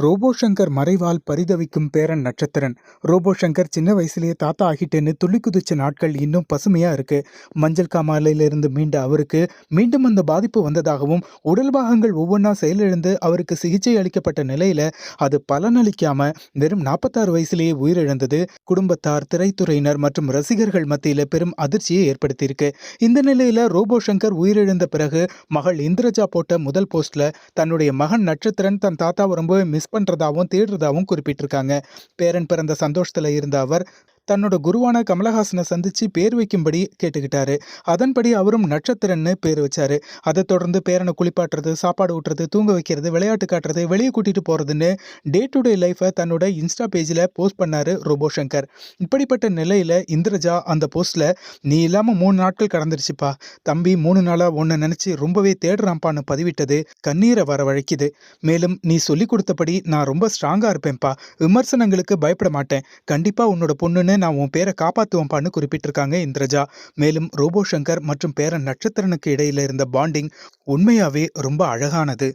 Robot Shankar மறைவால் பரிதவிக்கும் பேரன் நட்சத்திரன். Robot Shankar சின்ன வயசுலயே தாத்தா ஆகிட்டேன்னு துள்ளி குதிச்ச நாட்கள் இன்னும் பசுமையா இருக்கு. மஞ்சள் காமாலையிலிருந்து மீண்ட அவருக்கு மீண்டும் அந்த பாதிப்பு வந்ததாகவும், உடல் பாகங்கள் ஒவ்வொன்றா செயலிழந்து அவருக்கு சிகிச்சை அளிக்கப்பட்ட நிலையில அது பலனளிக்காம வெறும் 46 வயசுலேயே உயிரிழந்தது குடும்பத்தார், திரைத்துறையினர் மற்றும் ரசிகர்கள் மத்தியில பெரும் அதிர்ச்சியை ஏற்படுத்தியிருக்கு. இந்த நிலையில ரோபோ சங்கர் உயிரிழந்த பிறகு மகள் இந்திரஜா போட்ட முதல் போஸ்ட்ல தன்னுடைய மகன் நட்சத்திரன் தன் தாத்தாவை ரொம்பவே மிஸ் பண்றதாவும் தேடுறதாவும் குறிப்பிட்டிருக்காங்க. பேரன் பிறந்த சந்தோஷத்துல இருந்த அவர் தன்னோட குருவான கமலஹாசனை சந்திச்சு பேர் வைக்கும்படி கேட்டுக்கிட்டாரு. அதன்படி அவரும் நட்சத்திரன்னு பேர் வச்சாரு. அதை தொடர்ந்து பேரனை குளிப்பாட்டுறது, சாப்பாடு ஊட்டுறது, தூங்க வைக்கிறது, விளையாட்டு காட்டுறது, வெளியே கூட்டிட்டு போறதுன்னு டே டு டே லைஃபை தன்னோட இன்ஸ்டா பேஜில் போஸ்ட் பண்ணாரு ரோபோ சங்கர். இப்படிப்பட்ட நிலையில இந்திரஜா அந்த போஸ்ட்ல, நீ இல்லாம 3 நாட்கள் கடந்துருச்சுப்பா, தம்பி 3 நாளா உன்னை நினைச்சு ரொம்பவே தேடுறான்ப்பான்னு பதிவிட்டது கண்ணீரை வரவழைக்குது. மேலும், நீ சொல்லி கொடுத்தபடி நான் ரொம்ப ஸ்ட்ராங்கா இருப்பேன்ப்பா, விமர்சனங்களுக்கு பயப்பட மாட்டேன், கண்டிப்பா உன்னோட பொண்ணுன்னு நான் உன் பேரை காப்பாத்துவேன்ப்பான்னு குறிப்பிட்டிருக்காங்க இந்திரஜா. மேலும் ரோபோ சங்கர் மற்றும் பேரன் நட்சத்திரனுக்கு இடையில இருந்த பாண்டிங் உண்மையாவே ரொம்ப அழகானது.